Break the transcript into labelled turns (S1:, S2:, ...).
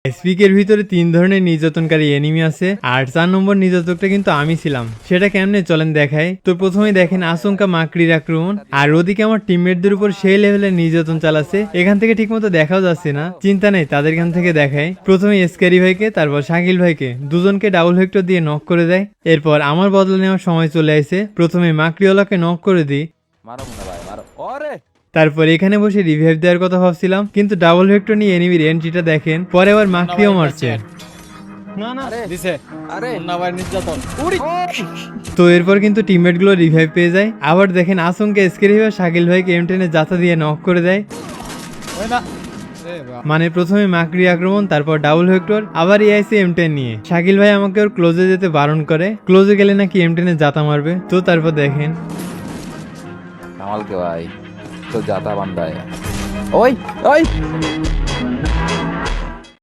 S1: স্পিকের ভিতরে 3 ধরনের নির্যাতনকারী এনিমি আছে আর 4 নম্বর নির্যাতকটা কিন্তু আমি ছিলাম। সেটা কেমনে চলেন দেখাই। তো প্রথমেই দেখেন আচমকা মাকড়ির আক্রমণ আর ওদিকে আমার টিমমেটদের উপর সেই লেভেলের নির্যাতন চালাচ্ছে, এখান থেকে ঠিকমতো দেখাও যাচ্ছে না। চিন্তা নেই, তাদের এখান থেকে দেখায়। প্রথমে স্ক্যারি ভাইকে, তারপর শাকিল ভাইকে, দুজনকে ডাবল ভেক্টর দিয়ে নক করে দেয়। এরপর আমার বদলা নেওয়ার সময় চলে আসে। প্রথমে মাকড়িওয়ালাকে নক করে দিই,
S2: মারো মুন্না ভাই মারো। ওরে
S1: তারপর এখানে বসে রিভাইভ দেওয়ার কথা ভাবছিলাম, কিন্তু ডাবল ভেক্টর নিয়ে এনিমির এন্ট্রিটা দেখেন। পরে আবার মাকড়িও মারছে।
S3: না না
S2: আরে
S3: দিছে
S2: আরে
S3: মুন্না ভাই নির্যাতন।
S1: তো এরপর কিন্তু টিমমেট গুলো রিভাইভ পেয়ে যায়। আবার দেখেন আচমকা স্কেরি ভাই শাকিল ভাইকে M10 জাতা দিয়ে নক করে দেয়।
S3: ওই না এ বাপ।
S1: মানে প্রথমে মাকড়ি আক্রমণ, তারপর ডাবল ভেক্টর, আবার এআইসি M10 নিয়ে। শাকিল ভাই আমাকে ওর ক্লোজে যেতে বারণ করে, ক্লোজে গেলে নাকি M10 জাতা মারবে। তো তারপর দেখেন
S2: কামাল কে ভাই তো জাতা বান্দা है। ওই ওই